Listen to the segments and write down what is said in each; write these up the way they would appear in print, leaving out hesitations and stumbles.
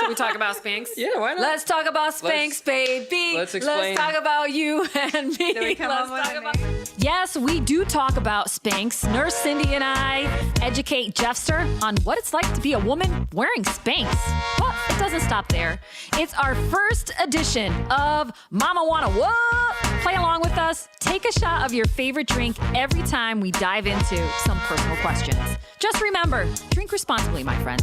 Should we talk about SPANX? Yeah, why not? Let's talk about SPANX, baby. Let's explain. Let's talk about you and me. Did we come up with a name? Yes, we do talk about SPANX. Nurse Cindy and I educate Jeffster on what it's like to be a woman wearing SPANX. But it doesn't stop there. It's our first edition of Mama Wanna What? Play along with us. Take a shot of your favorite drink every time we dive into some personal questions. Just remember, drink responsibly, my friends.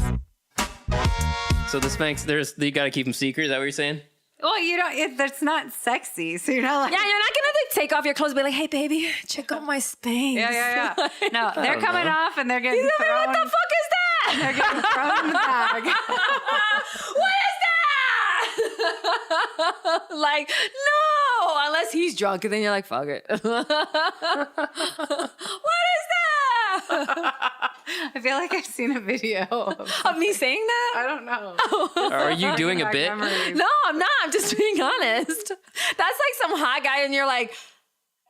So the SPANX, you got to keep them secret. Is that what you're saying? Well, you don't. That's not sexy. So you're not like. Yeah, you're not gonna take off your clothes and be like, "Hey, baby, check out my SPANX." Yeah. No, they're don't coming know. off and they're getting What thrown. the fuck is that? They're getting thrown in the bag. What is that? Like, no, unless he's drunk, and then you're like, fuck it. What is that? I feel like I've seen a video Of me saying that? I don't know. Are you doing a Back bit? memories. No, I'm not. I'm just being honest. That's like some hot guy, and you're like,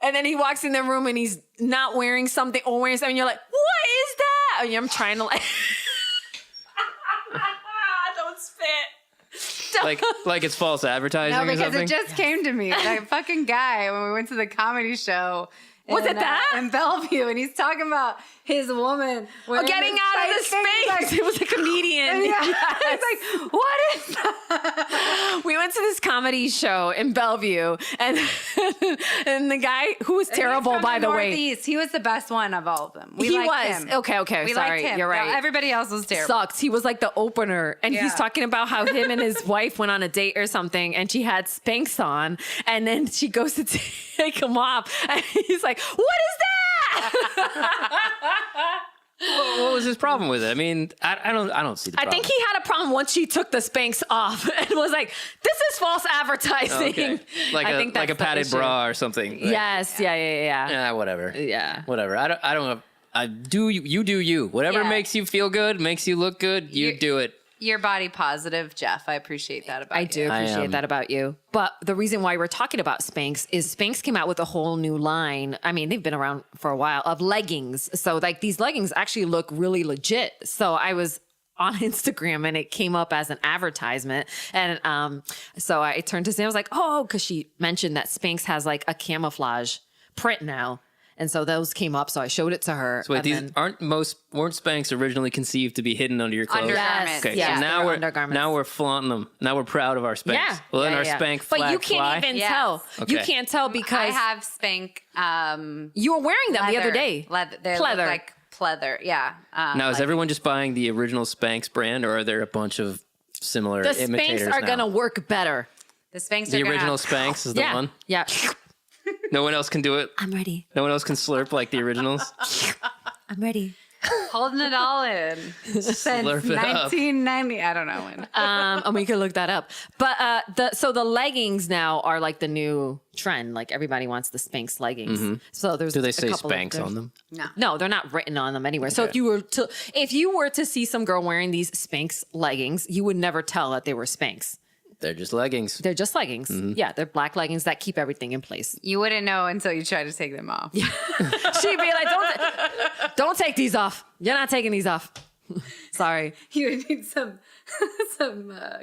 and then he walks in the room and he's not wearing something or wearing something, and you're like, what is that? And I'm trying to like, don't spit. Like it's false advertising No, or because something? it just came to me. That fucking guy when we went to the comedy show. Was it that? In Bellevue, and he's talking about his woman Getting out of the space. It was a comedian. Yeah. Yes. He's like, what is that? We went to this comedy show in Bellevue, and the guy who was terrible, by the way. Northeast. He was the best one of all of them. We He liked was. him. Okay, We sorry. liked him. You're right. No, everybody else was terrible. Sucks. He was like the opener, and he's Yeah. talking about how him and his wife went on a date or something, and she had SPANX on, and then she goes to take him off, and he's like, "What is that?" What was his problem with it? I mean, I don't see the I problem. think he had a problem once she took the SPANX off and was like, "This is false advertising." Okay. I think like that's a the padded issue. bra or something. Like, Yes. Yeah. Yeah, whatever. Yeah. Whatever. I don't have. You do you. Whatever Yeah. makes you feel good, makes you look good, you do it. You're body positive, Jeff. I appreciate that about you. I do appreciate that about you. But the reason why we're talking about SPANX is SPANX came out with a whole new line. I mean, they've been around for a while of leggings. So like these leggings actually look really legit. So I was on Instagram and it came up as an advertisement. And so I turned to Sam. I was like, oh, because she mentioned that SPANX has like a camouflage print now. And so those came up, so I showed it to her. So wait, weren't SPANX originally conceived to be hidden under your clothes? Undergarments. Okay, Yes, so they're undergarments. now we're flaunting them. Now we're proud of our SPANX. Yeah. Well, then Yeah, our yeah. SPANX But flag you can't fly. even Yes. tell. Okay. You can't tell because I have Spank. you were wearing them the other day. Leather. They look Pleather. like pleather. Yeah. Now, is everyone just buying the original SPANX brand, or are there a bunch of similar The imitators SPANX are now? going to work better. the Spanx The are gonna original have- SPANX is the Yeah. one. Yeah. No one else can do it. I'm ready. No one else can slurp like the originals. I'm ready. holding it all in since Slurp it up. 1990. I don't know when. And we could look that up. But the leggings now are like the new trend. Like everybody wants the SPANX leggings. So there's Do they a say couple of SPANX on them? No, they're not written on them anywhere. So Okay. if you were to see some girl wearing these SPANX leggings, you would never tell that they were SPANX. They're just leggings. They're just leggings. Yeah, they're black leggings that keep everything in place. You wouldn't know until you try to take them off. She'd be like, don't take these off. You're not taking these off. Sorry. You would need some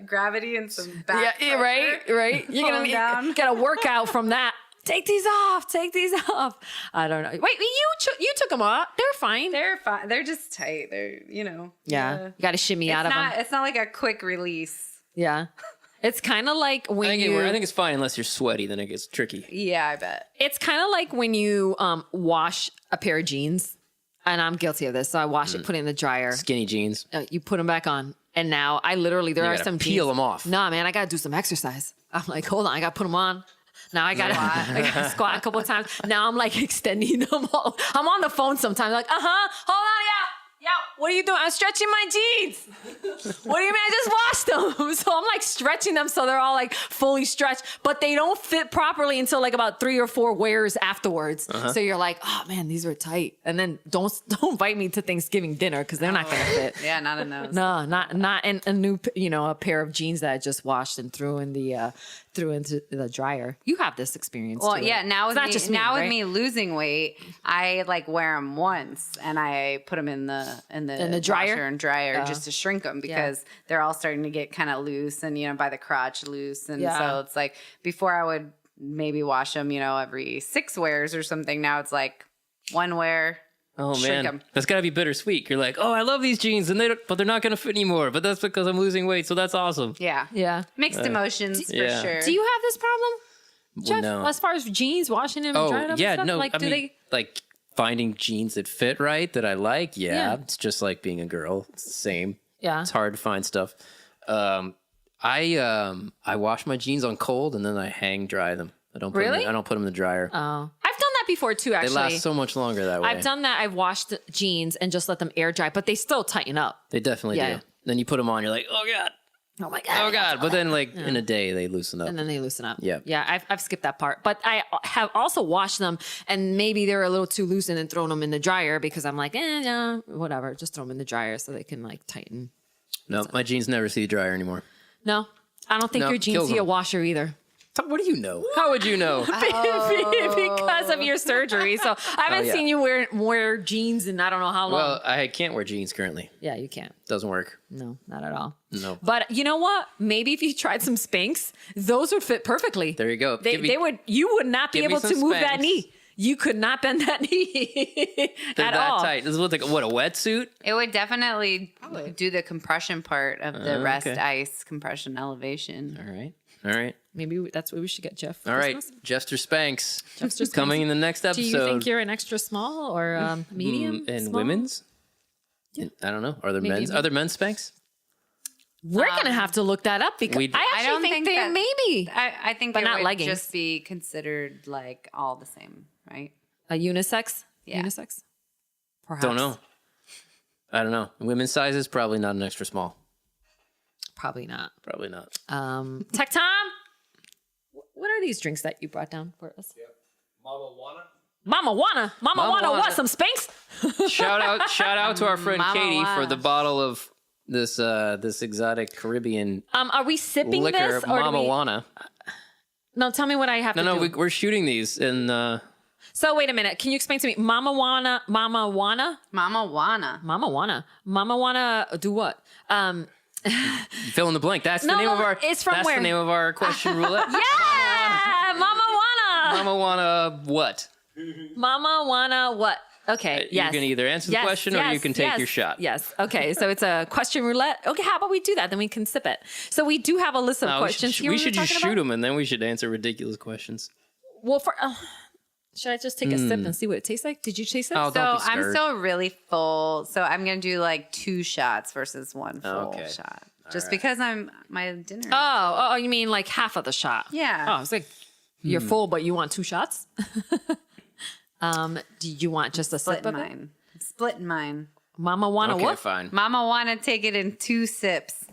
gravity and some back. Yeah, right. You're Pulling down. gonna get a workout from that. Take these off. Take these off. I don't know. Wait, you took them off. They're fine. They're fine. They're just tight. They're Yeah. You got to shimmy out of them. It's not like a quick release. Yeah. It's kind of like when I think it's fine unless you're sweaty, then it gets tricky. Yeah, I bet. it's kind of like when you wash a pair of jeans, and I'm guilty of this. So I wash it, put it in the dryer. Skinny jeans. You put them back on, and now there are gotta some peel jeans. them off. Nah, man, I gotta do some exercise. I'm like, hold on, I gotta put them on. Now I gotta squat a couple of times. Now I'm like extending them all. I'm on the phone sometimes, like, hold on, yeah. What are you doing? I'm stretching my jeans. What do you mean? I just washed them. So I'm like stretching them so they're all like fully stretched, but they don't fit properly until like about 3 or 4 wears afterwards. So you're like, oh man, these were tight. And then don't invite me to Thanksgiving dinner because they're not gonna fit. Yeah, not in those. No, not in a new, a pair of jeans that I just washed and threw into the dryer. You have this experience. Well, too, yeah. right? Now It's with not me, just me, now with right? me losing weight, I like wear them once and I put them in the the dryer? washer and dryer just to shrink them because they're all starting to get kind of loose and by the crotch loose, and so it's like before I would maybe wash them every 6 wears or something. Now it's like 1 wear. Oh shrink man, 'em. that's gotta be bittersweet. You're like, oh, I love these jeans, and but they're not gonna fit anymore. But that's because I'm losing weight, so that's awesome. Yeah, mixed emotions for sure. Do you have this problem, Jeff? No. As far as jeans, washing them and drying them and stuff? no. Like, I mean, like finding jeans that fit right that I like. Yeah, it's just like being a girl. It's the same. Yeah, it's hard to find stuff. I wash my jeans on cold and then I hang dry them. I don't put them, I don't put them in the dryer. Oh, I've done that before too. Actually, they last so much longer that way. I've done that. I've washed jeans and just let them air dry, but they still tighten up. They definitely do. Then you put them on, you're like, oh god, oh my god, oh god. But then like in a day they loosen up. And then they loosen up. Yeah. Yeah, I've skipped that part. But I have also washed them and maybe they're a little too loose and then thrown them in the dryer because I'm like, yeah, whatever. Just throw them in the dryer so they can like tighten. No, my jeans never see the dryer anymore. No, I don't think No, your jeans kills see a them. washer either. What do you know? How would you know? Because of your surgery. So I haven't seen you wear jeans in I don't know how long. Well, I can't wear jeans currently. Yeah, you can't. Doesn't work. No, not at all. No. But you know what? Maybe if you tried some Spanx, those would fit perfectly. There you go. They would. You would not be give me able to some move that Spanx. knee. You could not bend that knee They're at that all. tight. Does it look like what, a wetsuit? It would definitely do the compression part of the rest okay. ice compression elevation. All right. All right. Maybe that's what we should get Jeff. For All right. Christmas. Jeffster Spanx. Jeffster Spanx. Coming in the next Do episode. you think you're an extra small or medium? And small? women's? I don't know. Are there Maybe men's? Are there men's Spanx? We're gonna have to look that up because We- I I actually don't think think they that- maybe I think But they not would leggings. just be considered like all the same, right? a unisex. Yeah. Unisex. Perhaps. Don't know. I don't know. Women's sizes, probably not an extra small. Probably not. Probably not. Tech Tom, what are these drinks that you brought down for us? Mama wanna? Mama wanna Mama what? wanna. Some Spanx? shout out to our friend Mama Katie for wanna. the bottle of this exotic Caribbean Are we sipping liquor, this or Mama do we? Wanna. No, tell me what I have to do. We're shooting these in. So wait a minute. Can you explain to me? Mama wanna Mama wanna. do what? Fill in the blank. That's the No, name no, of our. it's from that's where? the name of our question roulette. Yeah, Mama wanna. Mama wanna what? Mama wanna what? Okay. Yes. You can either answer the question or you can take your shot. Yes. Okay. So it's a question roulette. Okay. How about we do that? Then we can sip it. So we do have a list of No, questions here. we should just talking shoot about. them and then we should answer ridiculous questions. Well, should I just take a sip and see what it tastes like? Did you taste it? Oh, So don't be I'm scared. still really full. So I'm gonna do like 2 shots versus 1 full Okay. shot. Just because my dinner. Oh, you mean like half of the shot? Yeah. Oh, it's like you're full, but you want 2 shots. Do you want just a sip Splitting of it? mine. Splitting mine. Mama wanna Okay, what? fine. Mama wanna take it in 2 sips.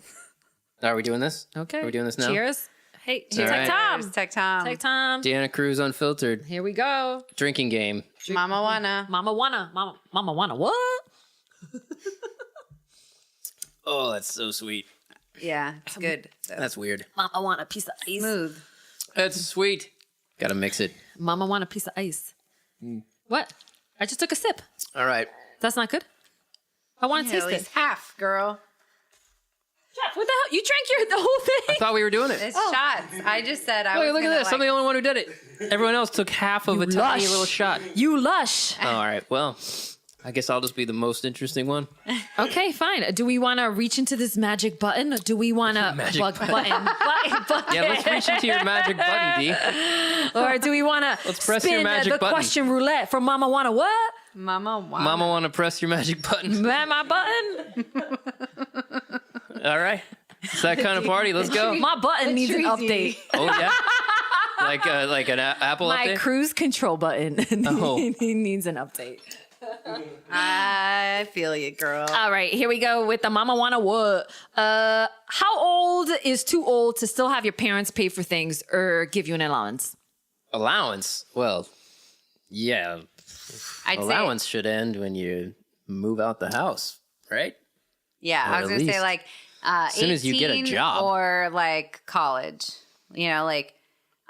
Are we doing this? Okay. Are we doing this now? Cheers. Hey, All Tech right. Tom. Cheers, Tech Tom. Tech Tom. Deanna Cruz Unfiltered. Here we go. Drinking game. Mama wanna. Mama wanna what? Oh, that's so sweet. Yeah, it's good. So That's weird. Mama want a piece of ice. smooth. That's sweet. Gotta mix it. Mama want a piece of ice. What? I just took a sip. All right. That's not good. I want to Yeah, taste at it. least half, girl. Jeff, what the hell? You drank the whole thing? I thought we were doing it. It's shots. I just said I was Look at gonna, this. I'm the only one who did it. Everyone else took half of a tiny lush. little shot. You lush. Oh, all right. Well, I guess I'll just be the most interesting one. Okay, fine. Do we want to reach into this magic button? Or do we want to Magic button? Yeah, let's reach into your magic button, D. Or do we want to Let's press spin your magic the button. question roulette for Mama wanna what? Mama wanna. Mama want to press your magic button? Man, my button. All right. It's that kind of party. Let's go. My button needs an treaty. update. Oh, yeah? Like an Apple My update? cruise control button. Oh. He needs an update. I feel you, girl. All right, here we go with the Mama wanna what? How old is too old to still have your parents pay for things or give you an allowance? Allowance? Well, yeah. I'd Allowance should end when you move out the house, right? Yeah, Or I was at gonna say least like as soon as you get a 18 job. or like college. You know, like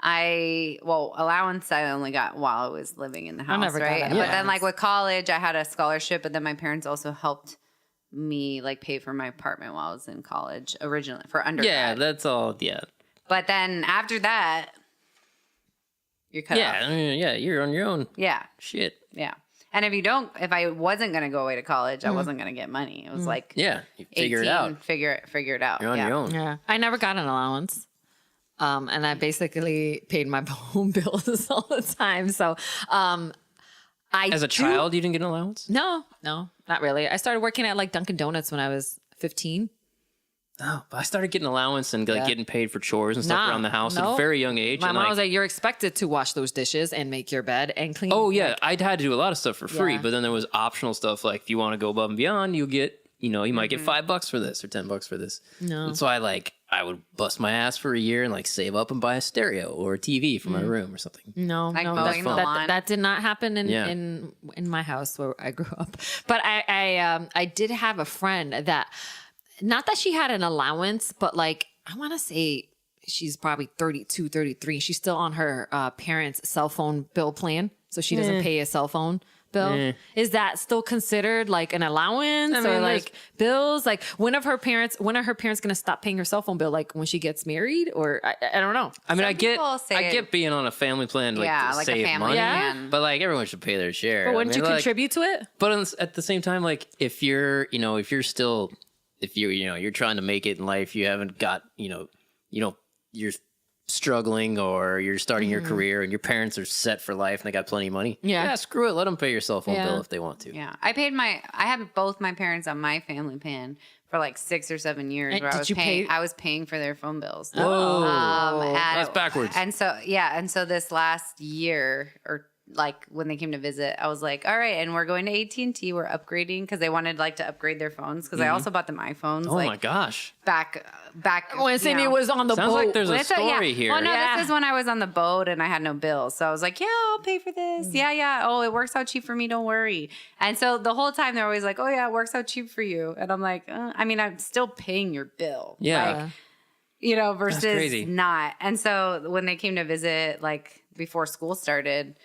allowance I only got while I was living in the house, never got right? an But then allowance. like with college, I had a scholarship, but then my parents also helped me like pay for my apartment while I was in college originally for undergrad. Yeah, that's all. Yeah. But then after that, you're cut off. I mean, yeah, you're on your own. Yeah. Shit. Yeah. And if I wasn't going to go away to college, I wasn't going to get money. It was like, Yeah, you figure 18, it out. Figure it out. You're on your own. Yeah. I never got an allowance. And I basically paid my home bills all the time. So, As a child, you didn't get an allowance? No, not really. I started working at like Dunkin' Donuts when I was 15. No, but I started getting allowance and like getting paid for chores and stuff around the house at a very young age. My and mom was like, "You're expected to wash those dishes and make your bed and clean." oh yeah, like, I'd had to do a lot of stuff for free, Yeah. but then there was optional stuff like if you want to go above and beyond, you'll get, you might get $5 for this or $10 for this. No. And so I would bust my ass for a year and like save up and buy a stereo or a TV for my room or something. No, Like no, mowing the lawn. that did not happen Yeah. in my house where I grew up. But I did have a friend that, not that she had an allowance, but like I want to say she's probably 32, 33. She's still on her parents' cell phone bill plan, so she doesn't pay a cell phone bill. Is that still considered like an allowance I mean, or like bills? Like when are her parents going to stop paying her cell phone bill? Like when she gets married, or I don't know. I mean, Some I people say get being on a family plan, like Yeah, to like a save family money, plan. but like everyone should pay their share. But wouldn't I mean, you like, contribute to it? But at the same time, like if you're trying to make it in life, you haven't got, you're struggling or you're starting your career and your parents are set for life and they got plenty of money. Yeah. Screw it. Let them pay your cell phone Yeah. bill if they want to. Yeah. I had both my parents on my family plan for like 6 or 7 years And where did you pay- I was paying for their phone bills. Whoa. And- That's backwards. And so this last year or like when they came to visit, I was like, all right, and we're going to AT&T. We're upgrading because they wanted like to upgrade their phones because I also bought them iPhones. Oh like, my gosh. back When you Cindy know. was on the Sounds boat. like there's a Well, story here. Well, no, Yeah. this is when I was on the boat and I had no bills. So I was like, yeah, I'll pay for this. Yeah. Oh, it works out cheap for me. Don't worry. And so the whole time they're always like, oh, yeah, it works out cheap for you. And I'm like, I mean, I'm still paying your bill. Yeah. Like, versus crazy. not. And so when they came to visit, like before school started,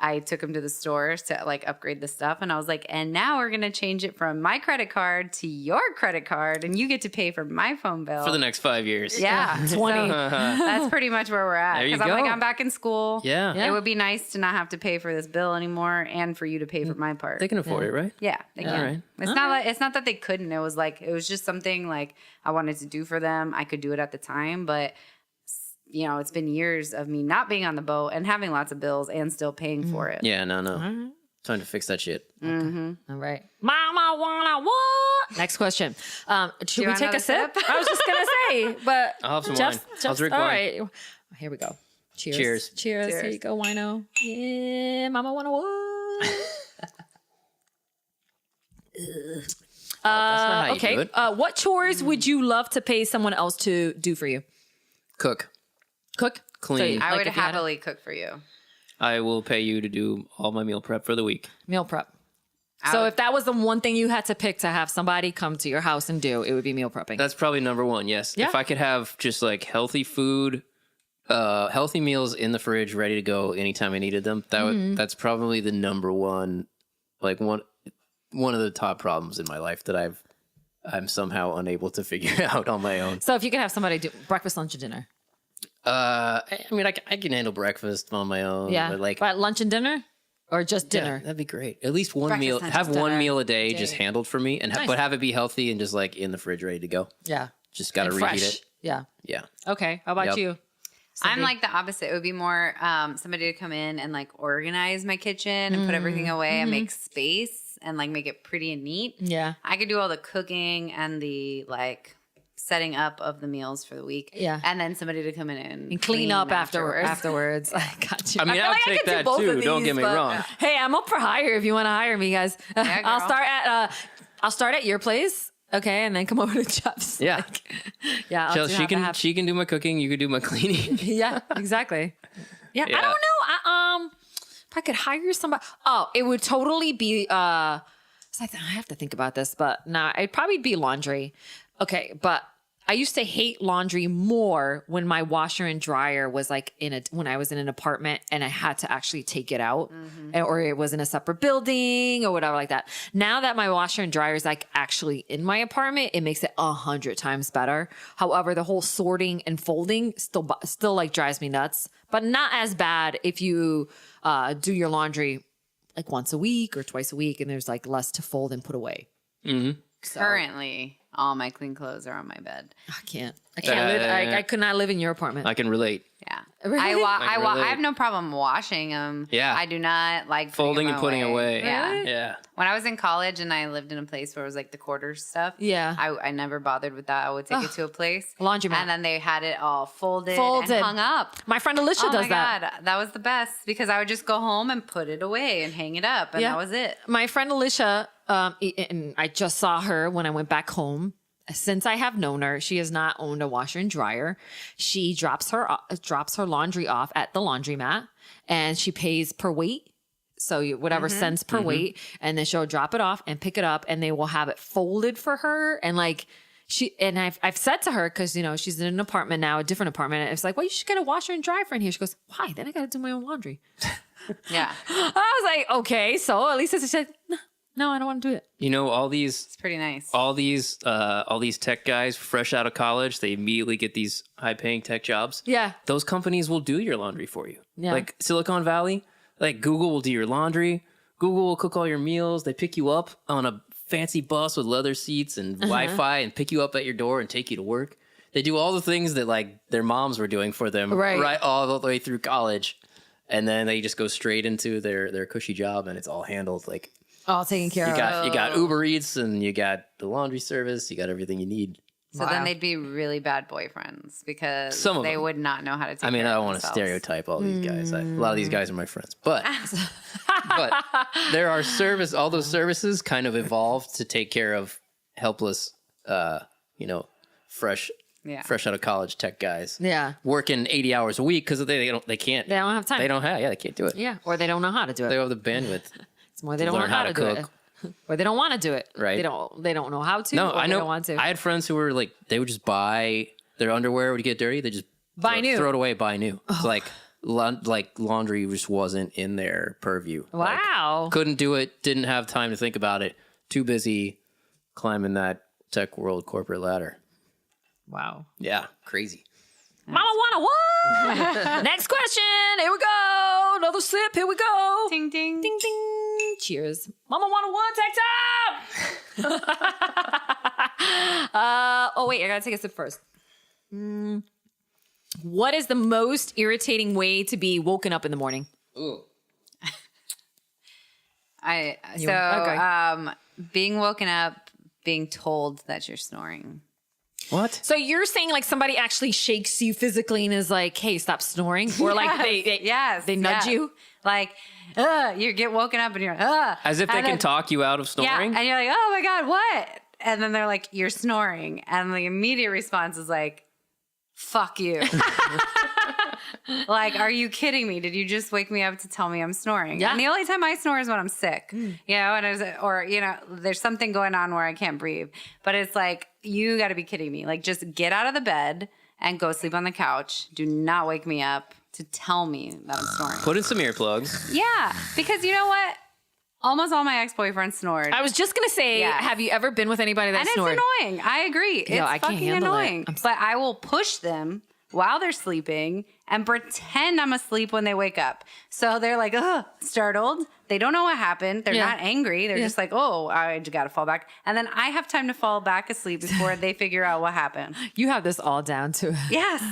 I took them to the stores to like upgrade the stuff. And I was like, and now we're going to change it from my credit card to your credit card. And you get to pay for my phone bill. For the next 5 years. Yeah. 20. So that's pretty much where we're at. There you Because I'm like, go. I'm back in school. Yeah. Yeah. It would be nice to not have to pay for this bill anymore and for you to pay for my part. They can afford it, right? Yeah, they can. All right. It's not that they couldn't. It was just something like I wanted to do for them. I could do it at the time, but it's been years of me not being on the boat and having lots of bills and still paying for it. Yeah, no. Time to fix that shit. All right. Mama wanna what? Next question. Should we want take a another sip? sip? I was just gonna say, but I'll have some wine. I'll drink all wine. right. Here we go. Cheers. Cheers. Cheers. Here you go, wino. Yeah, mama wanna what? That's not how you Okay. do it. What chores would you love to pay someone else to do for you? Cook. Cook? Clean. I would if you had happily cook for you. I will pay you to do all my meal prep for the week. meal prep. So if that was the one thing you had to pick to have somebody come to your house and do, it would be meal prepping. That's probably number one, yes. Yeah. If I could have just like healthy food, healthy meals in the fridge ready to go anytime I needed them, that's probably the number one, like one of the top problems in my life that I'm somehow unable to figure out on my own. So if you could have somebody do breakfast, lunch, and dinner. I mean, I can handle breakfast on my own. Yeah. But lunch and dinner? Or just yeah, dinner? that'd be great. At least one Breakfast, meal. lunch, Have and one dinner meal a day just handled for me, and Nice. but have it be healthy and just like in the fridge ready to go. Yeah. Just gotta And reheat fresh. it. Yeah. Yeah. Okay. How about Yep. you? I'm Cindy? like the opposite. It would be more somebody to come in and like organize my kitchen and put everything away and make space and like make it pretty and neat. Yeah. I could do all the cooking and the like setting up of the meals for the week. Yeah. And then somebody to come in and Clean up afterwards. afterwards. I got you. I mean, feel I'll like I take could do that both too. of Don't these, get me but- wrong. Hey, I'm up for hire if you want to hire me, guys. Yeah, I'll girl. start at your place. Okay, and then come over to Jeff's. Yeah. Yeah. I'll She have to have- can do my cooking. You can do my cleaning. Yeah, exactly. Yeah, Yeah. I don't know. If I could hire somebody, it would totally be. So I have to think about this, but nah, it'd probably be laundry. Okay, but I used to hate laundry more when my washer and dryer was like when I was in an apartment and I had to actually take it out or it was in a separate building or whatever like that. Now that my washer and dryer is like actually in my apartment, it makes it 100 times better. However, the whole sorting and folding still like drives me nuts, but not as bad if you do your laundry like once a week or twice a week and there's like less to fold and put away. So, Currently, all my clean clothes are on my bed. I can't live. I could not live in your apartment. I can relate. Yeah. Really? I have no problem washing them. Yeah. I do not like Folding and putting away. Yeah. Really? Yeah. When I was in college and I lived in a place where it was like the quarters stuff. Yeah. I never bothered with that. I would take it to a place. Laundromat. And then they had it all folded. And hung up. My friend Alicia Oh does my that. God. That was the best because I would just go home and put it away and hang it up. And that was it. My friend Alicia, and I just saw her when I went back home. Since I have known her, she has not owned a washer and dryer. She drops her laundry off at the laundromat and she pays per weight. So whatever cents per weight, and then she'll drop it off and pick it up and they will have it folded for her. And like I've said to her, cause you know, she's in an apartment now, a different apartment. And it's like, well, you should get a washer and dryer for in here. She goes, why? Then I got to do my own laundry. Yeah. I was like, okay. So at least she said, no, I don't want to do it. You know, It's pretty nice. all these tech guys fresh out of college, they immediately get these high paying tech jobs. Yeah. Those companies will do your laundry for you. Yeah. Like Silicon Valley, like Google will do your laundry. Google will cook all your meals. They pick you up on a fancy bus with leather seats and Wi-Fi and pick you up at your door and take you to work. They do all the things that like their moms were doing for them right all the way through college. And then they just go straight into their cushy job and it's all handled like All taken care of. you got Uber Eats and you got the laundry service. You got everything you need. So then they'd be really bad boyfriends because Some of they them. would not know how to take I mean, care I of don't want to themselves. stereotype all these guys. A lot of these guys are my friends, but there are all those services kind of evolved to take care of helpless, fresh out of college tech guys. Yeah. Working 80 hours a week because they can't. They don't have time. They can't do it. Yeah. Or they don't know how to do it. They don't have the bandwidth. It's more they don't know learn how how to to do cook. it. Or they don't want to do it. Right. They don't know how to. No, or I they know. don't want to. I had friends who were like, they would just buy their underwear would get dirty. They just throw it away, buy new. It's like laundry just wasn't in their purview. Wow. Like, couldn't do it. Didn't have time to think about it. Too busy climbing that tech world corporate ladder. Wow. Yeah, crazy. Mama wanna what? Next question. Here we go. Another sip. Here we go. Ding, ding. Ding ding. Cheers. Mama wanna what? Take time. Oh wait, I gotta take a sip first. What is the most irritating way to be woken up in the morning? Ooh. Being woken up, being told that you're snoring. What? So you're saying like somebody actually shakes you physically and is like, "Hey, stop snoring," or like they nudge you, like you get woken up and you're As if they can talk you out of snoring? and you're like, oh my god, what? And then they're like, you're snoring, and the immediate response is like, fuck you. Like, are you kidding me? Did you just wake me up to tell me I'm snoring? Yeah. And the only time I snore is when I'm sick, you know, and there's something going on where I can't breathe. But it's like, you got to be kidding me. Like, just get out of the bed and go sleep on the couch. Do not wake me up to tell me that I'm snoring. Put in some earplugs. Yeah, because you know what? Almost all my ex-boyfriends snored. I was just gonna say, have you ever been with anybody that and snored? it's annoying. I agree. It's I can't fucking handle it. annoying. But I will push them while they're sleeping and pretend I'm asleep when they wake up. So they're like, startled. They don't know what happened. They're not angry. They're just like, oh, I just got to fall back. And then I have time to fall back asleep before they figure out what happened. You have this all down to Yes.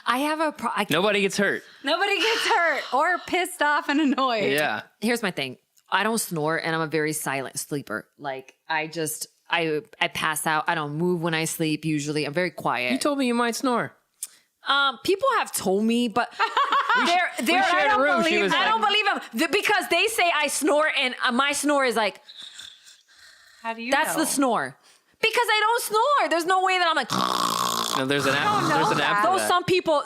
I have a Nobody gets hurt. Nobody gets hurt or pissed off and annoyed. Yeah. Here's my thing. I don't snore and I'm a very silent sleeper. Like I pass out. I don't move when I sleep usually. I'm very quiet. You told me you might snore. People have told me, but they're shared a room. She was I like- don't believe them because they say I snore and my snore is like, How do you that's know? the snore. Because I don't snore. There's no way that I'm like, No, there's an app. There's an app. For those that. some people,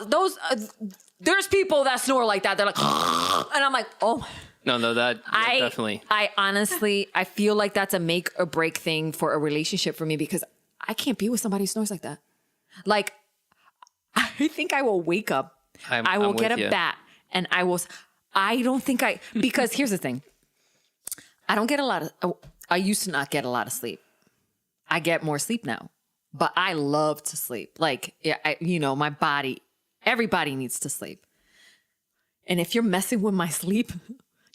there's people that snore like that. They're like, and I'm like, oh. No, that definitely. I honestly, I feel like that's a make or break thing for a relationship for me because I can't be with somebody who snores like that. Like, I think I will wake up. I will get a bat and I don't think because here's the thing. I used to not get a lot of sleep. I get more sleep now, but I love to sleep. Like, my body, everybody needs to sleep. And if you're messing with my sleep,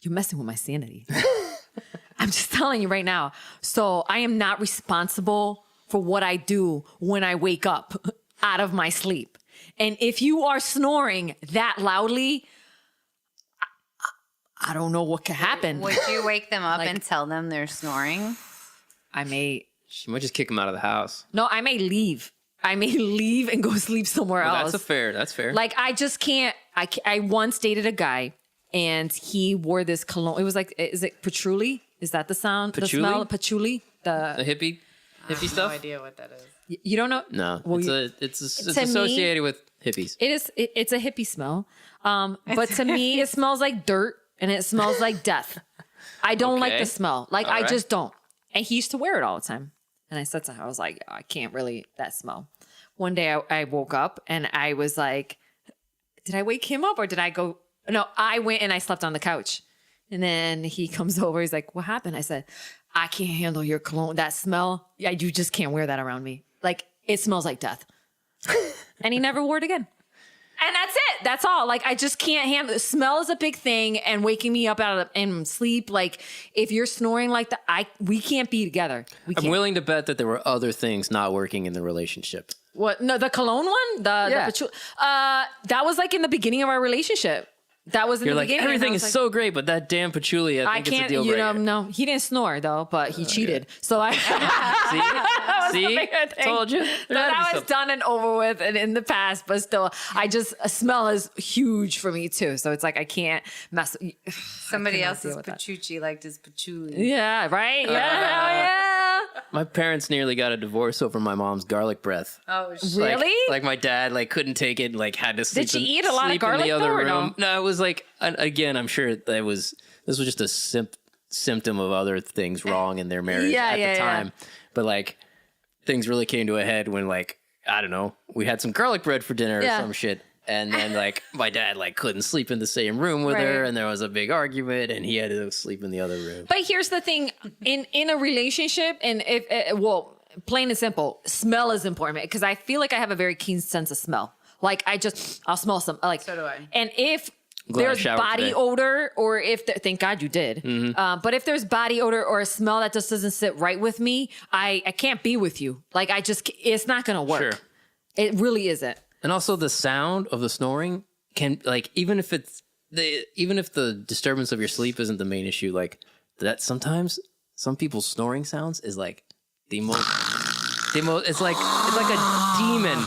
you're messing with my sanity. I'm just telling you right now. So I am not responsible for what I do when I wake up out of my sleep. And if you are snoring that loudly, I don't know what could happen. Would you wake them up and tell them they're snoring? She might just kick them out of the house. No, I may leave. And go sleep somewhere else. That's fair. Like, I just can't. I once dated a guy and he wore this cologne. It was like, is it patchouli? Is that the sound? Patchouli? The smell? Patchouli? The hippie stuff? No idea what that is. You don't know? No. Well, it's associated with hippies. It's a hippie smell. But to me, it smells like dirt and it smells like death. I don't like the smell. Like, I just don't. And he used to wear it all the time. And I said to him, I was like, I can't really, that smell. One day I woke up and I was like, did I wake him up or did I go? No, I went and I slept on the couch. And then he comes over. He's like, what happened? I said, I can't handle your cologne. That smell. Yeah, you just can't wear that around me. Like, it smells like death. And he never wore it again. And that's it. That's all. Like, I just can't handle it. Smell is a big thing. And waking me up out of sleep. Like, if you're snoring like that, we can't be together. I'm willing to bet that there were other things not working in the relationship. What? No, the cologne one? The patchouli. That was like in the beginning of our relationship. That was in the beginning. Everything is so great, but that damn patchouli, I think it's a deal breaker. No, he didn't snore though, but he cheated. So I See? Told you. That was done and over with and in the past, but still, a smell is huge for me too. So it's like I can't mess. Somebody else's patchouli liked his patchouli. Yeah, right. Yeah. My parents nearly got a divorce over my mom's garlic breath. Oh, really? Like my dad, couldn't take it. Like had to sleep. Did she eat a lot of garlic in the other though, or room? No, it was like again. I'm sure this was just a symptom of other things wrong in their marriage at the time. But like things really came to a head when I don't know, we had some garlic bread for dinner or some shit. And then my dad couldn't sleep in the same room with her, and there was a big argument, and he had to sleep in the other room. But here's the thing: in a relationship, and plain and simple, smell is important because I feel like I have a very keen sense of smell. Like I'll smell some. So do I. And if there's body odor, or if thank God you did, but if there's body odor or a smell that just doesn't sit right with me, I can't be with you. Like it's not gonna work. Sure. It really isn't. And also the sound of the snoring can even if the disturbance of your sleep isn't the main issue, that sometimes some people's snoring sounds is the most it's like a demon.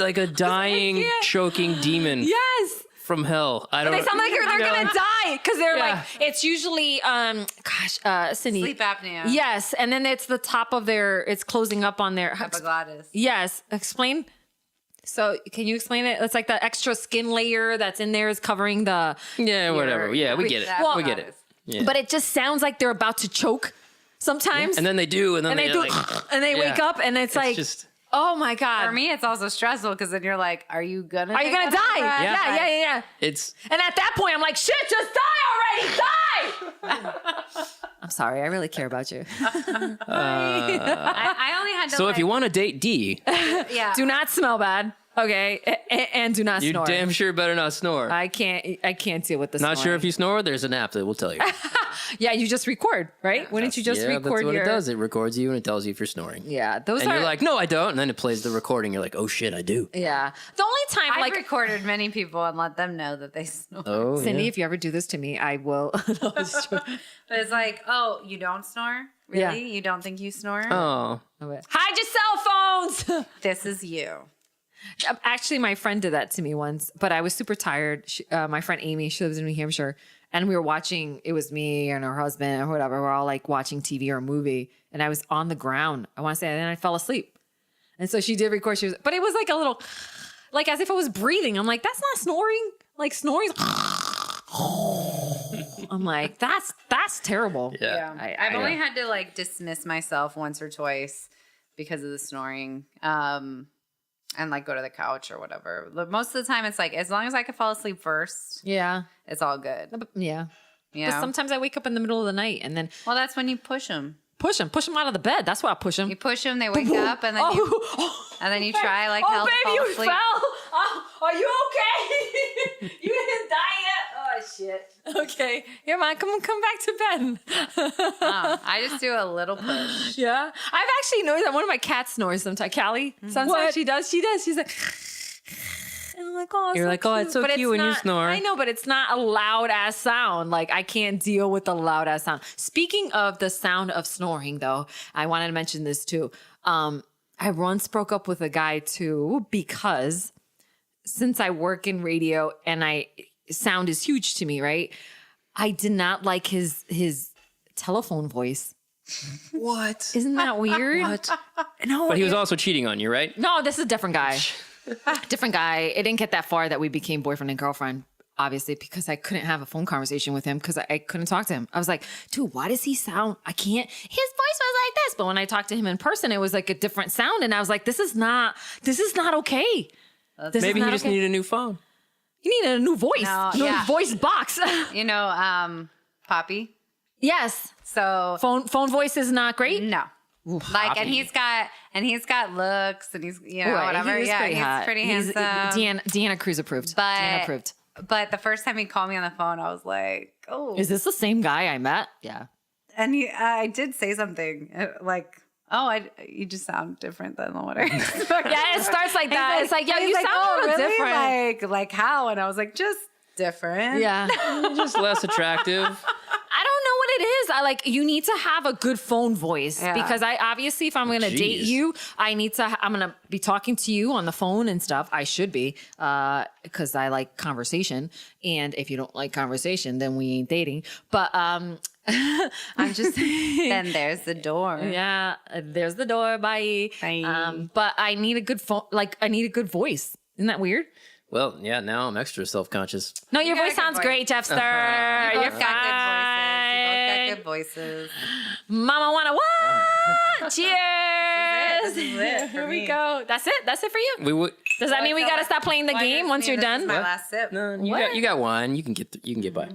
like a dying, choking demon. Yes. From hell. I don't know. They sound like they're gonna die because they're it's usually Cindy. Sleep apnea. Yes, and then it's the top of it's closing up on their epiglottis. Yes, explain. So can you explain it? It's like the extra skin layer that's in there is covering the whatever. Yeah, we get it. Well, we get it. Yeah. But it just sounds like they're about to choke sometimes. And then they do, and then they do, and they wake up, and it's just. Oh my God. For me, it's also stressful because then you're like, are you gonna die? Yeah. And at that point, I'm like, shit, just die already. Die! I'm sorry. I really care about you. I only had to So if you want to date D, do not smell bad. Okay. And do not snore. You damn sure better not snore. I can't deal with this. Not sure if you snore, there's an app that will tell you. Yeah, you just record, right? Wouldn't you just record that's what it does. It records you and it tells you if you're snoring. Yeah, and you're like, no, I don't. And then it plays the recording. You're like, oh shit, I do. Yeah. The only time I've recorded many people and let them know that they snore. Oh, Cindy, if you ever do this to me, I will. No, it's true. But it's like, oh, you don't snore? Really? Yeah. You don't think you snore? Oh. Hide your cell phones. This is you. Actually, my friend did that to me once, but I was super tired. My friend Amy, she lives in New Hampshire, and we were watching, it was me and her husband or whatever. We're all watching TV or a movie, and I was on the ground. I want to say, and then I fell asleep. And so she did record. But it was a little, as if I was breathing. I'm like, that's not snoring. Snoring. I'm like, that's terrible. Yeah. I've only had to dismiss myself once or twice because of the snoring. And like go to the couch or whatever. But most of the time it's like, as long as I can fall asleep first, Yeah. it's all good. Yeah. You But know? sometimes I wake up in the middle of the night and then Well, that's when you push them. push them out of the bed. That's why I push them. You push them, they wake up, and then you try like hell to fall baby, asleep. you fell. Oh, are you okay? You didn't die yet? Oh shit. Okay, here, man, come back to bed. I just do a little push. Yeah, I've actually noticed that one of my cats snores sometimes. Callie, sometimes she does. She's like. And I'm like, oh, You're like, oh, it's so But cute when you not- snore. I know, but it's not a loud ass sound. Like I can't deal with the loud ass sound. Speaking of the sound of snoring, though, I wanted to mention this too. I once broke up with a guy too because since I work in radio and sound is huge to me, right? I did not like his telephone voice. What? Isn't that weird? What? No, But he was also cheating on you, right? No, this is a different guy. Different guy. It didn't get that far that we became boyfriend and girlfriend, obviously, because I couldn't have a phone conversation with him because I couldn't talk to him. I was like, dude, why does he sound? I can't. His voice was like this. But when I talked to him in person, it was like a different sound. And I was like, this is not okay. This Maybe is he not just okay. needed a new phone. You need a new voice. No, new yeah. voice box. You know, Poppy. Yes. So Phone voice is not great. no. Like, and he's got looks, and he's whatever. He was Yeah, pretty he's hot. pretty He's- handsome. Deanna Cruz approved. But Deanna approved. But the first time he called me on the phone, I was like, oh. Is this the same guy I met? Yeah. And I did say something like, oh, you just sound different than what I expected. Yeah, it starts like that. It's like, yeah, you sound a little different. Like how? And I was like, just different. Yeah. Just less attractive. I don't know what it is. You need to have a good phone voice Yeah. because obviously if I'm going to date Jeez. you, I'm going to be talking to you on the phone and stuff. I should be, because I like conversation. And if you don't like conversation, then we ain't dating. But, I'm just Then there's the door. yeah, there's the door. Bye. Bye. But I need a good phone. I need a good voice. Isn't that weird? Well, yeah, now I'm extra self-conscious. No, your got a voice good sounds voice. great, Jeffster. You You're both got fine. good voices. Mama wanna what? Cheers. This is it for Here we me. go. That's it. That's it for you. We would. Does that mean we So gotta stop playing the Well, I game just once mean you're this done? is my What? last sip. No, What? you got wine. You can get by.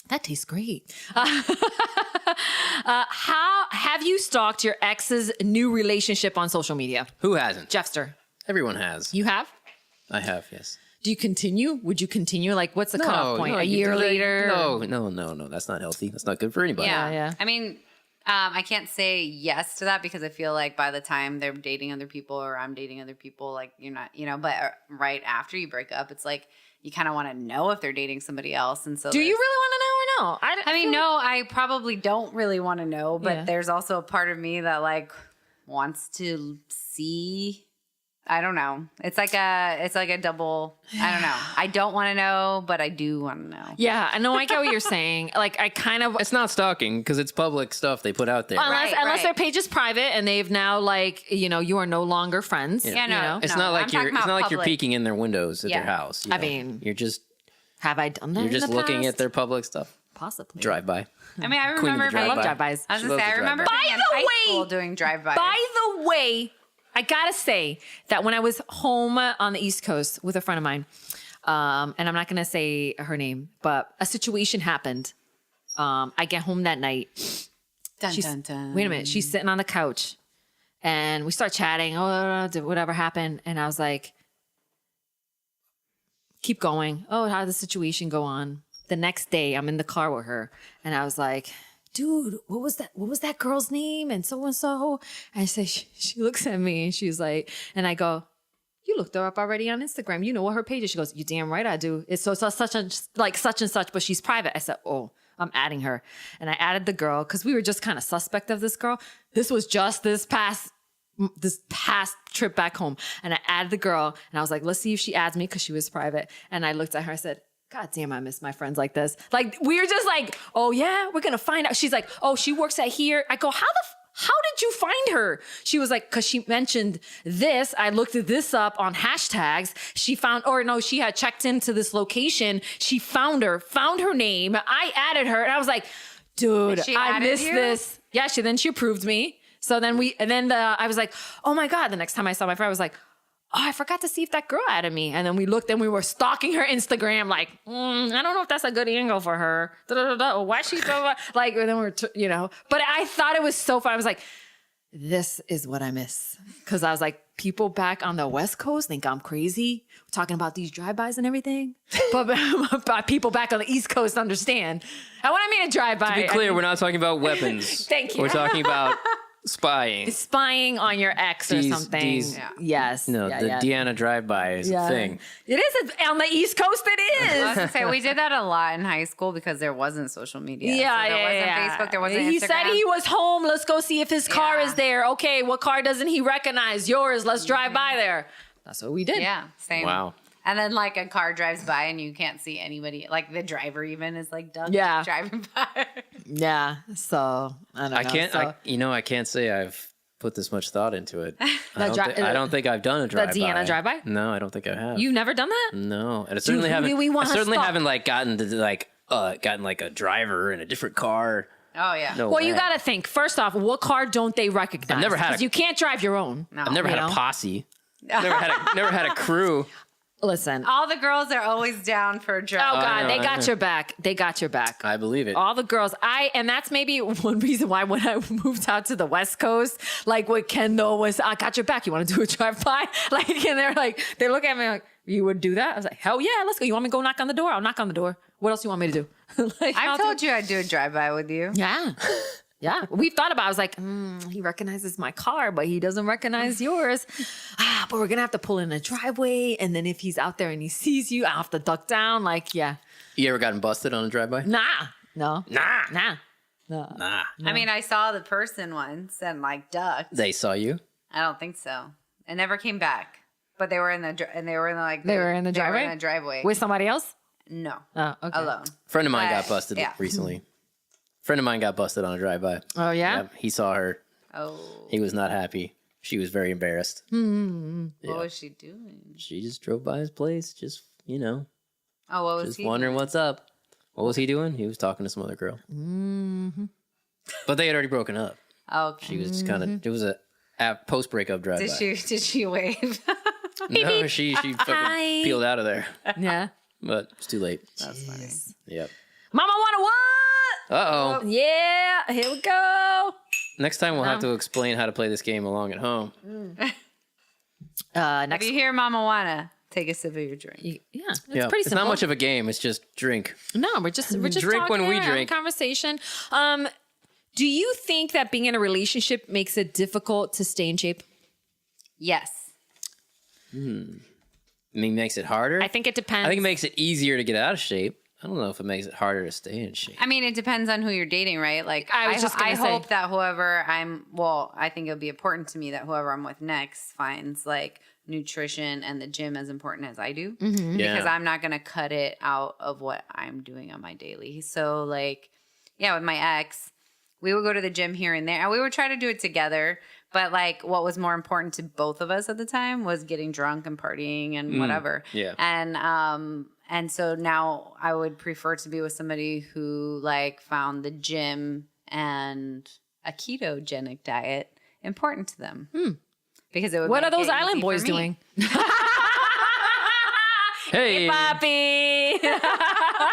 That tastes great. How have you stalked your ex's new relationship on social media? Who hasn't? Jeffster, Everyone has. you have? I have, yes. Do you continue? Would you continue? Like, what's the cutoff point? A year later? No. That's not healthy. That's not good for anybody. Yeah. I mean, I can't say yes to that because I feel like by the time they're dating other people or I'm dating other people, like you're not, but right after you break up, it's like you kind of want to know if they're dating somebody else. And so Do you really want to know or no? I mean, no, I probably don't really want to know, but Yeah. there's also a part of me that like wants to see. I don't know. It's like a double. I don't know. I don't want to know, but I do want to know. Yeah, I know. I get what you're saying. Like, I kind of It's not stalking because it's public stuff they put out there. unless Right. their page is private and they've now you are no longer friends. Yeah, no. you know? It's No, not like I'm you're. talking It's not about like you're public. peeking in their windows at Yeah. their house. you I know? mean, you're just have I done that? you're just in the looking past? at their public stuff. Possibly Drive by. I mean, I Queen of the remember drive-by. I love being, drive-bys. I was She gonna say, loves I the remember drive-by. being in By the high way- school doing drive-by. By the way, I gotta say that when I was home on the East Coast with a friend of mine, and I'm not gonna say her name, but a situation happened. I get home that night. Dun, She's, dun, dun. Wait a minute. She's sitting on the couch and we start chatting. Oh, did whatever happened. And I was like, keep going. Oh, how did the situation go on? The next day, I'm in the car with her and I was like, dude, what was that girl's name? And so. And I say, she looks at me and she's like, and I go, you looked her up already on Instagram. You know what her page is. She goes, you damn right I do. It's so such and such, but she's private. I said, oh, I'm adding her. And I added the girl because we were just kind of suspect of this girl. This was just this past trip back home. And I added the girl and I was like, let's see if she adds me because she was private. And I looked at her, I said, God damn, I miss my friends like this. Like, we were just like, oh yeah, we're going to find out. She's like, oh, she works at here. I go, how did you find her? She was like, because she mentioned this. I looked this up on hashtags. She had checked into this location. She found her name. I added her. And I was like, dude, She I added miss you? this. Yeah, she approved me. So then I was like, oh my God. The next time I saw my friend, I was like, oh, I forgot to see if that girl added me. And then we looked and we were stalking her Instagram. Like, I don't know if that's a good angle for her. Why she, like, and then but I thought it was so fun. I was like, this is what I miss. Cause I was like, people back on the West Coast think I'm crazy talking about these drive-bys and everything. But people back on the East Coast understand. And when I mean a drive-by, To be clear, we're not talking about weapons. Thank you. We're talking about spying. Spying on your ex or something. Yes. No, the Deanna drive-by is a thing. It is on the East Coast. It I was is. gonna say we did that a lot in high school because there wasn't social media. Yeah, so there wasn't Facebook. There wasn't Instagram. He said he was home. Let's go see if his car is there. Okay, what car doesn't he recognize? Yours. Let's drive by there. That's what we did. Yeah, same. Wow. And then like a car drives by and you can't see anybody. Like the driver even is like done driving by. Yeah. So I don't know. I can't say I've put this much thought into it. I don't think I've done a drive-by. The Deanna drive-by? No, I don't think I have. You've never done that? No, and I certainly haven't like gotten like a driver in a different car. Oh yeah. No Well, way. you got to think first off, what car don't they recognize? I've never had because you can't drive your own. No. I've never had a posse. Never had a crew. Listen. All the girls are always down for a drive. Oh God, they got your back. They got your back. I believe it. All the girls. And that's maybe one reason why when I moved out to the West Coast, like what Kendall was, I got your back. You want to do a drive-by? Like, and they're like, they look at me like, you would do that? I was like, hell yeah, let's go. You want me to go knock on the door? I'll knock on the door. What else do you want me to do? Like, I've told you I'd do a drive-by with you. Yeah. Yeah. We've thought about it. I was like, he recognizes my car, but he doesn't recognize yours. But we're going to have to pull in a driveway. And then if he's out there and he sees you, I'll have to duck down. Like, yeah. You ever gotten busted on a drive-by? Nah. No. Nah. I mean, I saw the person once and like ducked. They saw you? I don't think so. It never came back. But they were in the driveway With somebody else? No. Oh, okay. Alone. A friend of mine got busted recently. Friend of mine got busted on a drive-by. Oh, yeah? Yep, he saw her. Oh. He was not happy. She was very embarrassed. What was she doing? She just drove by his place, just, Oh, what was just he wondering doing? what's up. What was he doing? He was talking to some other girl. But they had already broken up. Okay. She was just kind of, it was a post-breakup drive-by. Did she wave? No, she fucking peeled out of there. Yeah. But it's too late. That's funny. Yep. Mama want a what? Uh-oh. Yeah. Here we go. Next time we'll have to explain how to play this game along at home. If Next. you hear Mama Wanna, take a sip of your drink. Yeah. It's Yeah, pretty it's simple. not much of a game. It's just drink. No, we're just Drink talking when we here, having drink. conversation. Do you think that being in a relationship makes it difficult to stay in shape? Yes. I mean, it makes it harder. I think it depends. I think it makes it easier to get out of shape. I don't know if it makes it harder to stay in shape. I mean, it depends on who you're dating, right? Like, I was just gonna say. hope that I think it'll be important to me that whoever I'm with next finds like nutrition and the gym as important as I do. Mm-hmm. Yeah. Because I'm not going to cut it out of what I'm doing on my daily. So, like, yeah, with my ex, we would go to the gym here and there. And we would try to do it together. But, like, what was more important to both of us at the time was getting drunk and partying and whatever. Yeah. And so now I would prefer to be with somebody who, like, found the gym and a ketogenic diet important to them. Because it would What are make those it easy island for boys me. doing? Hey, Papi.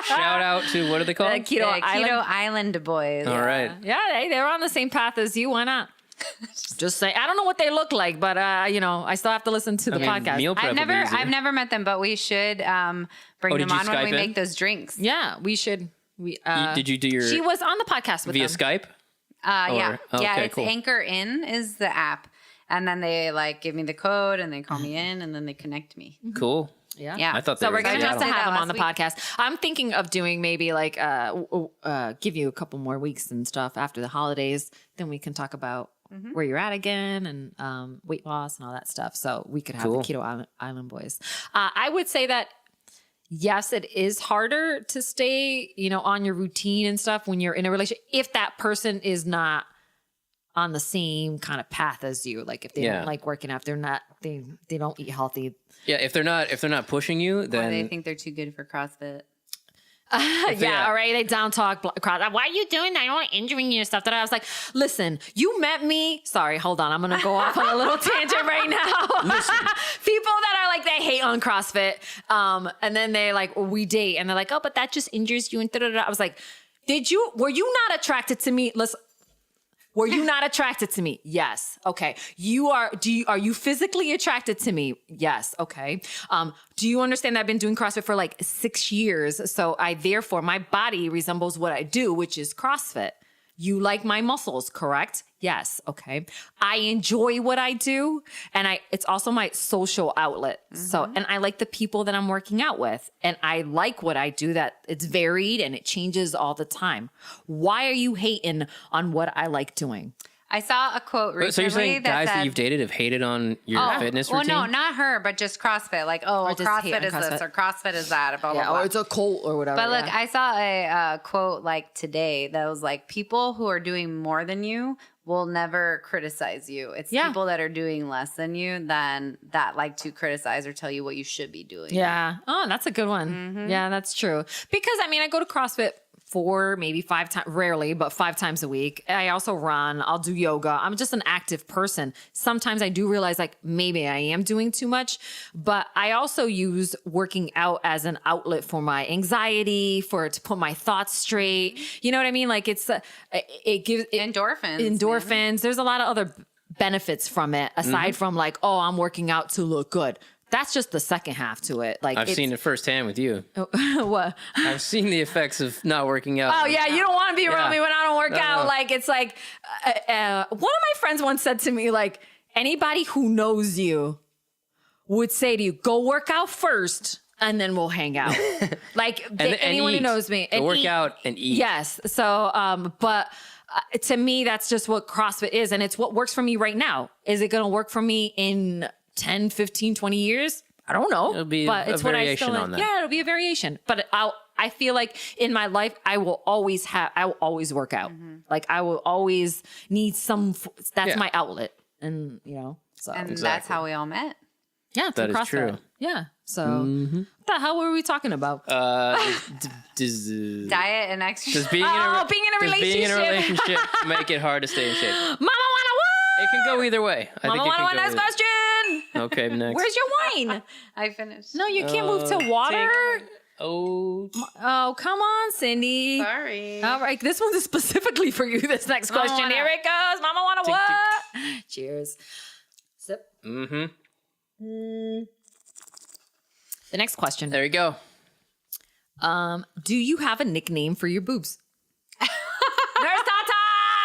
shout out to, what are they called? Keto The Keto Island boys. All right. Yeah, they're on the same path as you. Why not? Just say I don't know what they look like, but I still have to listen to the podcast. Meal prep would be easier. I've never met them, but we should bring did them you on when Skype we in? make those drinks. Yeah, we should. Did you do your She was on the podcast with via them. Skype? Yeah. Okay, It's cool. Anchor In is the app. And then they like give me the code and they call me in and then they connect me. Cool. Yeah. Yeah. I thought they So were we're gonna Seattle. have to have That them on the last podcast. I'm thinking of doing maybe like give you a couple more weeks and stuff after the holidays. Then we can talk about where you're at again and weight loss and all that stuff. So we could have Cool. the Keto Island boys. I would say that yes, it is harder to stay, on your routine and stuff when you're in a relationship if that person is not on the same kind of path as you. Like if they don't like working out, they're not they don't eat healthy. Yeah, if they're not pushing you, Or then they think they're too good for CrossFit. Yeah, all right. They down talk. Why are you doing that? You're injuring you stuff. That I was like, listen, you met me. Sorry, hold on. I'm gonna go off on a little tangent right now. People that are like they hate on CrossFit, and then they like we date, and they're like, oh, but that just injures you. And I was like, were you not attracted to me? Were you not attracted to me? Yes. Okay. Are you physically attracted to me? Yes. Okay. Do you understand that I've been doing CrossFit for like 6 years? So therefore my body resembles what I do, which is CrossFit. You like my muscles, correct? Yes. Okay. I enjoy what I do. And it's also my social outlet. So, and I like the people that I'm working out with. And I like what I do, that it's varied and it changes all the time. Why are you hating on what I like doing? I saw a quote recently. So you're saying guys said, that you've dated have hated on your fitness routine? Well, no, not her, but just CrossFit. Like, CrossFit is this or CrossFit is that. Blah, blah, blah. Or it's a cult or whatever. But look, I saw a quote like today that was like, people who are doing more than you will never criticize you. It's people that are doing less than you that like to criticize or tell you what you should be doing. Yeah. Oh, that's a good one. Yeah, that's true. Because I go to CrossFit 4, maybe 5 times, rarely, but 5 times a week. I also run. I'll do yoga. I'm just an active person. Sometimes I do realize like maybe I am doing too much, but I also use working out as an outlet for my anxiety, to put my thoughts straight. You know what I mean? Like it gives endorphins. Man. There's a lot of other benefits from it aside from like, oh, I'm working out to look good. That's just the second half to it. Like I've seen it firsthand with you. What? I've seen the effects of not working out. Oh yeah, you don't want to be around me when I don't work out. Like it's like one of my friends once said to me, like, anybody who knows you would say to you, "Go work out first, and then we'll hang out." Like anyone who knows me, go work out and eat. Yes. So, but. To me, that's just what CrossFit is. And it's what works for me right now. Is it going to work for me in 10, 15, 20 years? I don't know. It'll be but a it's variation what I still on that. Yeah, it'll be a variation. But I feel like in my life, I will always work out. Like I will always need that's my outlet. And, so. And that's how we all met. Yeah, that is CrossFit. true. Yeah. So what the hell were we talking about? Diet and exercise. Does being in a relationship make it hard to stay in shape? Mama wanna what? It can go either way. Mama wanna what? Next question. Okay, next. Where's your wine? I finished. No, you can't move to water. Oh, come on, Cindy. Sorry. All right, this one's specifically for you. This next question. Here it goes. Mama wanna what? Cheers. Sip. The next question. There you go. Do you have a nickname for your boobs? Nurse Tata!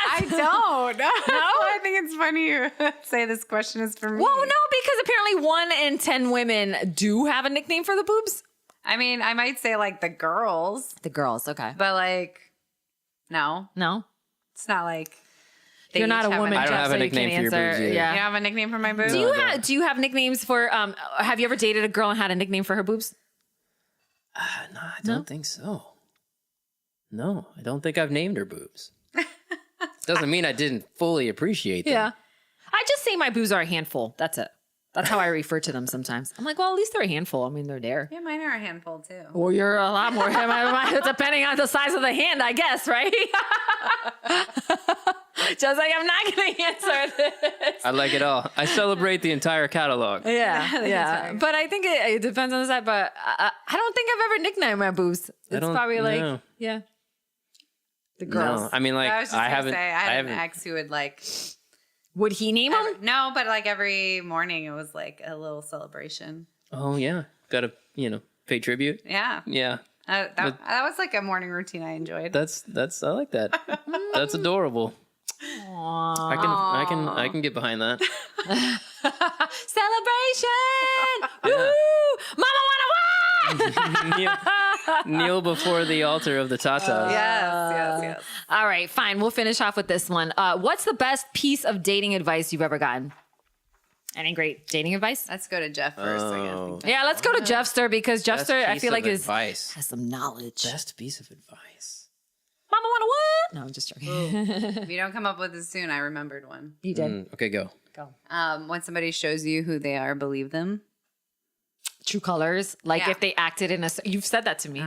I don't. No? I think it's funny you say this question is for me. Well, no, because apparently 1 in 10 women do have a nickname for the boobs. I mean, I might say like the girls. The girls, okay. But like, no. No? It's not like... You're not a woman. I don't have a nickname for your boobs either. Yeah. You have a nickname for my boobs? Do you have nicknames for, have you ever dated a girl and had a nickname for her boobs? No, I don't think so. No, I don't think I've named her boobs. Doesn't mean I didn't fully appreciate them. Yeah. I just say my boobs are a handful. That's it. That's how I refer to them sometimes. I'm like, well, at least they're a handful. I mean, they're there. Yeah, mine are a handful too. Well, you're a lot more, depending on the size of the hand, I guess, right? Just like I'm not going to answer this. I like it all. I celebrate the entire catalog. Yeah. But I think it depends on the size. But I don't think I've ever nicknamed my boobs. It's probably like, the girls. No, I mean, like, I had an ex who would like... Would he name them? No, but like every morning it was like a little celebration. Oh, yeah. Got to, pay tribute. Yeah. Yeah. That was like a morning routine I enjoyed. That's I like that. That's adorable. Aww. I can get behind that. Celebration! Woo! Mama wanna what? Kneel before the altar of the tatas. Yes. All right, fine. We'll finish off with this one. What's the best piece of dating advice you've ever gotten? Any great dating advice? Let's go to Jeff first. Yeah, let's go to Jeffster because Jeffster, I feel like, has some knowledge. Best piece of advice. Mama wanna what? No, I'm just joking. If you don't come up with it soon, I remembered one. You did. Okay, go. When somebody shows you who they are, believe them. True colors. Like if they acted in you've said that to me.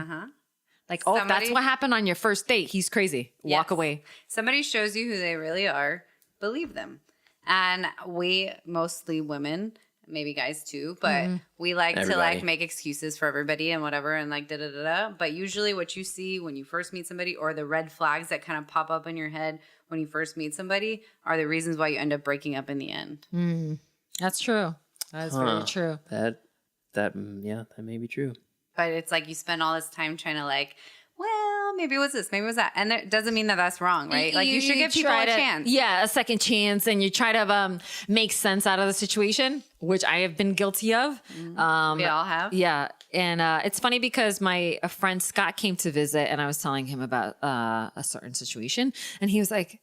Like, oh, that's what happened on your first date. He's crazy. Walk away. Somebody shows you who they really are, believe them. And we, mostly women, maybe guys too, but we like to like make excuses for everybody and whatever and like da-da-da-da. But usually what you see when you first meet somebody, or the red flags that kind of pop up in your head when you first meet somebody, are the reasons why you end up breaking up in the end. That's true. That is very true. That may be true. But it's like you spend all this time trying to like, well, maybe it was this, maybe it was that. And it doesn't mean that that's wrong, right? Like you should give people a chance. Yeah, a second chance. And you try to make sense out of the situation, which I have been guilty of. We all have. Yeah. And it's funny because my friend Scott came to visit and I was telling him about a certain situation. And he was like,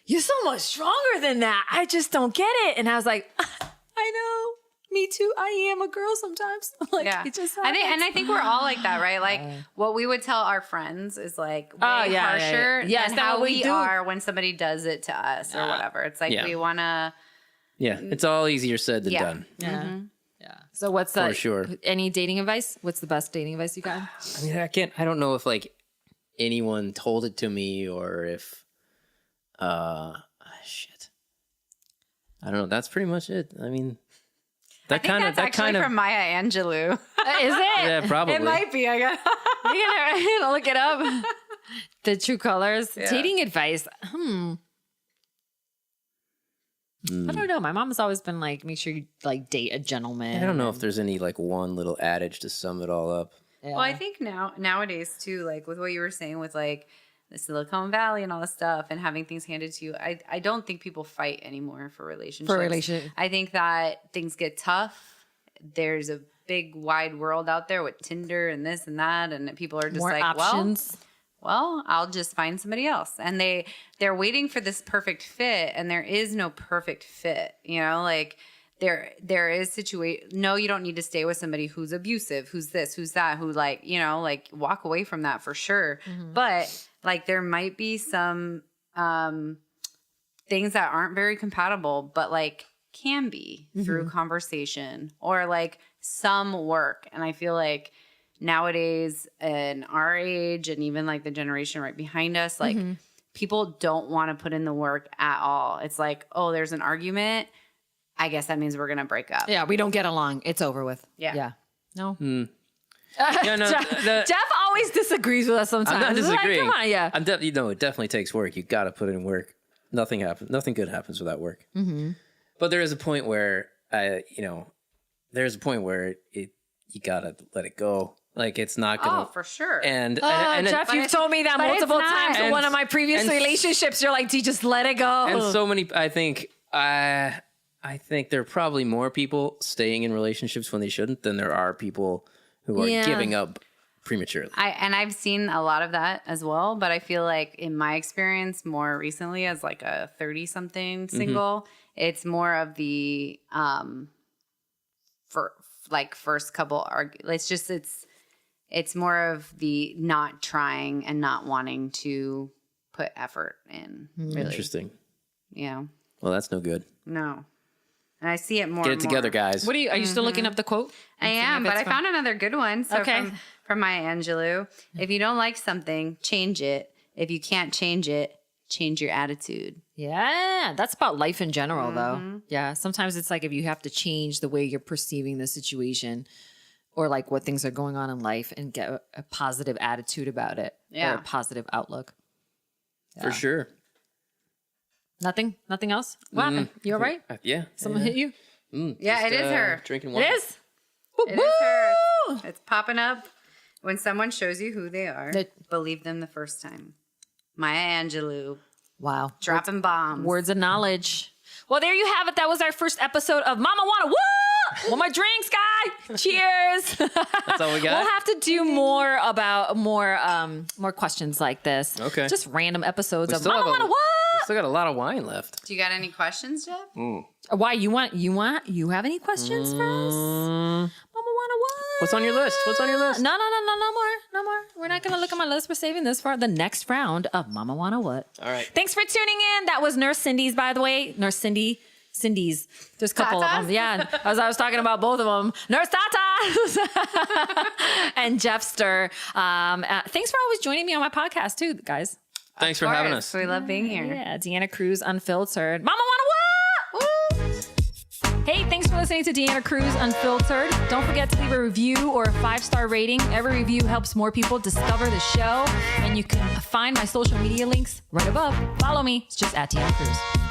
you're so much stronger than that. I just don't get it. And I was like, I know. Me too. I am a girl sometimes. Like, it just happens. I think we're all like that, right? Like what we would tell our friends is like way harsher than how we are when somebody does it to us or whatever. It's like we want to. Yeah, it's all easier said than done. Yeah. Yeah. So what's For sure. Any dating advice? What's the best dating advice you got? I mean, I don't know if like anyone told it to me or if, shit. I don't know. That's pretty much it. I mean. That's actually from Maya Angelou. Is it? Yeah, probably. It might be. You're gonna look it up. The true colors. Yeah. Dating advice. I don't know. My mom has always been like, make sure you like date a gentleman. I don't know if there's any like one little adage to sum it all up. Yeah. Well, I think nowadays too, like with what you were saying with like the Silicon Valley and all this stuff and having things handed to you, I don't think people fight anymore for relationships. I think that things get tough. There's a big wide world out there with Tinder and this and that, and people are just more like, options. Well, I'll just find somebody else. And they're waiting for this perfect fit, and there is no perfect fit. You know, like there is no, you don't need to stay with somebody who's abusive, who's this, who's that, who like, you know, like walk away from that for sure. But like there might be some things that aren't very compatible, but like can be through conversation or like some work. And I feel like nowadays in our age and even like the generation right behind us, like people don't want to put in the work at all. It's like, oh, there's an argument. I guess that means we're going to break up. Yeah, we don't get along. It's over with. Yeah. No. Yeah, no, Jeff always disagrees with us sometimes. I'm not disagreeing. Like, come on, yeah. It definitely takes work. You got to put in work. Nothing good happens without work. But there is a point where you gotta let it go. Like it's not gonna. Oh, for sure. And Jeff, you've told me that multiple times in one of my previous relationships. You're like, do you just let it go? And so many. I think there are probably more people staying in relationships when they shouldn't than there are people who are giving up prematurely. I've seen a lot of that as well, but I feel like in my experience more recently as like a 30-something single, it's more of the first couple it's more of the not trying and not wanting to put effort in. Really. Interesting. Yeah. Well, that's no good. No. And I see it more. Get it together, guys. What are you still looking up the quote? I am, but I found another good one. So from Maya Angelou. If you don't like something, change it. If you can't change it, change your attitude. Yeah, that's about life in general, though. Yeah, sometimes it's like if you have to change the way you're perceiving the situation or like what things are going on in life and get a positive attitude about it or a positive outlook. Yeah. For sure. Nothing else? What happened? You all right? Yeah. Someone hit you? Yeah, it is her. Drinking water. It is? It is her. It's popping up. When someone shows you who they are, believe them the first time. Maya Angelou. Wow. Dropping bombs. Words of knowledge. Well, there you have it. That was our first episode of Mama Wanna Woo! Well, my drinks, guy. Cheers. That's all we got. We'll have to do more about more questions like this. Okay. Just random episodes of Mama Wanna Woo! We still got a lot of wine left. Do you got any questions, Jeff? Why you have any questions for us? Mama Wanna What? What's on your list? No more. We're not going to look at my list. We're saving this for the next round of Mama Wanna What. All right. Thanks for tuning in. That was Nurse Cindy's, by the way. Nurse Cindy's. There's a couple of them. Yeah. As I was talking about both of them. Nurse Tata. and Jeffster. Thanks for always joining me on my podcast too, guys. Thanks for having us. We love being here. Yeah, Deanna Cruz Unfiltered. Mama wanna what? Woo! Hey, thanks for listening to Deanna Cruz Unfiltered. Don't forget to leave a review or a 5-star rating. Every review helps more people discover the show. And you can find my social media links right above. Follow me. It's just at Deanna Cruz.